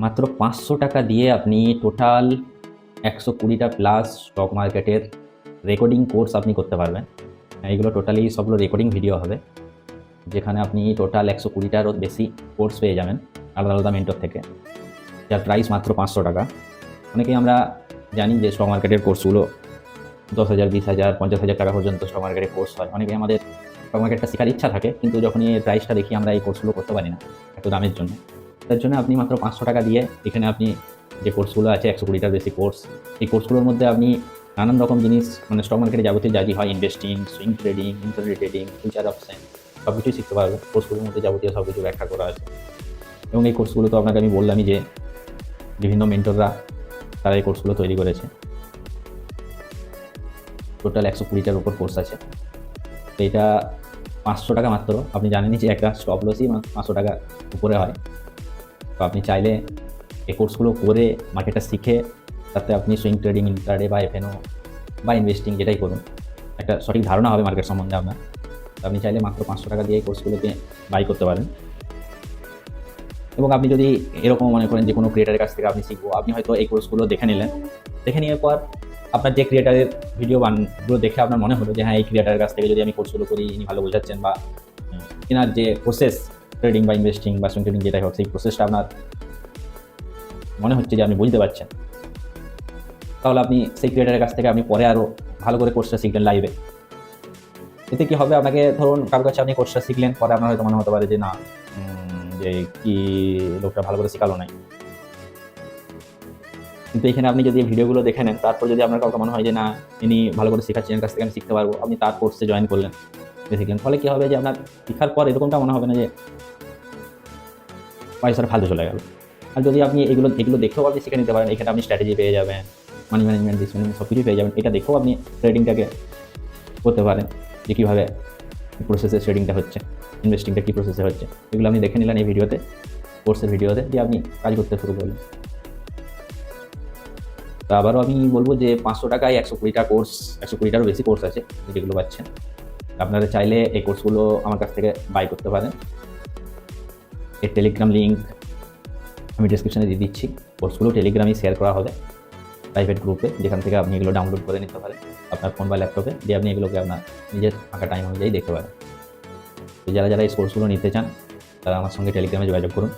মাত্র 500 টাকা দিয়ে আপনি টোটাল 120টা প্লাস স্টক মার্কেটের রেকর্ডিং কোর্স আপনি করতে পারবেন। এইগুলো টোটালি সবগুলো রেকর্ডিং ভিডিও হবে, যেখানে আপনি টোটাল 120টারও বেশি কোর্স পেয়ে যাবেন আলাদা আলাদা মেন্টর থেকে, যার প্রাইস মাত্র 500 টাকা। অনেকেই আমরা জানি যে স্টক মার্কেটের কোর্সগুলো 10,000, 20,000, 50,000 টাকা পর্যন্ত স্টক মার্কেটের কোর্স হয়। অনেকে আমাদের স্টক মার্কেটটা শেখার ইচ্ছা থাকে, কিন্তু যখনই এই প্রাইসটা দেখি আমরা এই কোর্সগুলো করতে পারি না এত দামের জন্য। তার জন্য আপনি মাত্র 500 টাকা দিয়ে এখানে আপনি যে কোর্সগুলো আছে 120টার বেশি কোর্স, এই কোর্সগুলোর মধ্যে আপনি নানান রকম জিনিস, মানে স্টক মার্কেটে যাবতীয় যা হয়, investing, swing trading, intraday trading, future option, সব কিছুই শিখতে পারবেন। কোর্সগুলোর মধ্যে যাবতীয় সব কিছু ব্যাখ্যা করা আছে। এবং এই কোর্সগুলো তো আপনাকে আমি বললামই যে বিভিন্ন মেন্টররা তারা এই কোর্সগুলো তৈরি করেছে। টোটাল 120টার উপর কোর্স আছে। তো এটা 500 টাকা মাত্র। আপনি জানেনই যে একটা স্টপ লসই 500 টাকা উপরে হয়। তো আপনি চাইলে এই কোর্সগুলো করে মার্কেটটা শিখে তাতে আপনি সুইং ট্রেডিং, ইন্ট্রাডে বা এফএনও বা ইনভেস্টিং যেটাই করুন, একটা সঠিক ধারণা হবে মার্কেট সম্বন্ধে আপনার। তো আপনি চাইলে মাত্র 500 টাকা দিয়ে এই কোর্সগুলোকে বাই করতে পারেন। এবং আপনি যদি এরকম মনে করেন যে কোনো ক্রিয়েটারের কাছ থেকে আপনি শিখবো, আপনি হয়তো এই কোর্সগুলো দেখে নিলেন। দেখে নেওয়ার পর আপনার যে ক্রিয়েটারের ভিডিওগুলো দেখে আপনার মনে হলো যে হ্যাঁ, এই ক্রিয়েটারের কাছ থেকে যদি আমি কোর্সগুলো করি, ইনি ভালো বোঝাচ্ছেন, বা এনার যে প্রসেস ট্রেডিং বা ইনভেস্টিং বা সুইং ট্রেডিং যেটাই হোক, সেই প্রসেসটা আপনার মনে হচ্ছে যে আপনি বুঝতে পারছেন, তাহলে আপনি সেই ক্রিয়েটারের কাছ থেকে আপনি পরে আরও ভালো করে কোর্সটা শিখলেন লাইভে। এতে কি হবে, আপনাকে ধরুন কারোর কাছে আপনি কোর্সটা শিখলেন, পরে আপনার হয়তো মনে হতে পারে যে না, যে কি লোকটা ভালো করে শেখালো নাই। কিন্তু এখানে আপনি যদি ভিডিওগুলো দেখে নেন, তারপর যদি আপনার কাউকে মনে হয় যে না, ইনি ভালো করে শেখাচ্ছেন, এর কাছ থেকে আমি শিখতে পারবো, আপনি তার কোর্সে জয়েন করলেন, শিখলেন। ফলে কী হবে যে আপনার শেখার পর এরকমটা মনে হবে না যে পয়সাটা ফালতু চলে গেল। আর যদি আপনি এগুলো দেখেও আপনি শিখে নিতে পারেন, এখানে আপনি স্ট্র্যাটেজি পেয়ে যাবেন, মানি ম্যানেজমেন্ট, রিস্ক সব কিছুই পেয়ে যাবেন। এটা দেখেও আপনি ট্রেডিংটাকে করতে পারেন, যে কীভাবে প্রসেসে ট্রেডিংটা হচ্ছে, ইনভেস্টিংটা কী প্রসেসে হচ্ছে, এগুলো আপনি দেখে নিলেন এই ভিডিওতে, কোর্সের ভিডিওতে, দিয়ে আপনি কাজ করতে শুরু করলেন। তো আবারও আমি বলবো যে 500 টাকায় 120টা কোর্স, 120টারও বেশি কোর্স আছে যেগুলো পাচ্ছেন। আপনারা চাইলে এই কোর্সগুলো আমার কাছ থেকে বাই করতে পারেন। এর টেলিগ্রাম লিঙ্ক আমি ডিসক্রিপশনে দিয়ে দিচ্ছি। কোর্সগুলো টেলিগ্রামে শেয়ার করা হবে প্রাইভেট গ্রুপে, যেখান থেকে আপনি এগুলো ডাউনলোড করে নিতে পারেন আপনার ফোন বা ল্যাপটপে, দিয়ে আপনি এগুলোকে আপনার নিজের ফাঁকা টাইম অনুযায়ী দেখতে পারেন। তো যারা এই কোর্সগুলো নিতে চান, তারা আমার সঙ্গে টেলিগ্রামে যোগাযোগ করুন।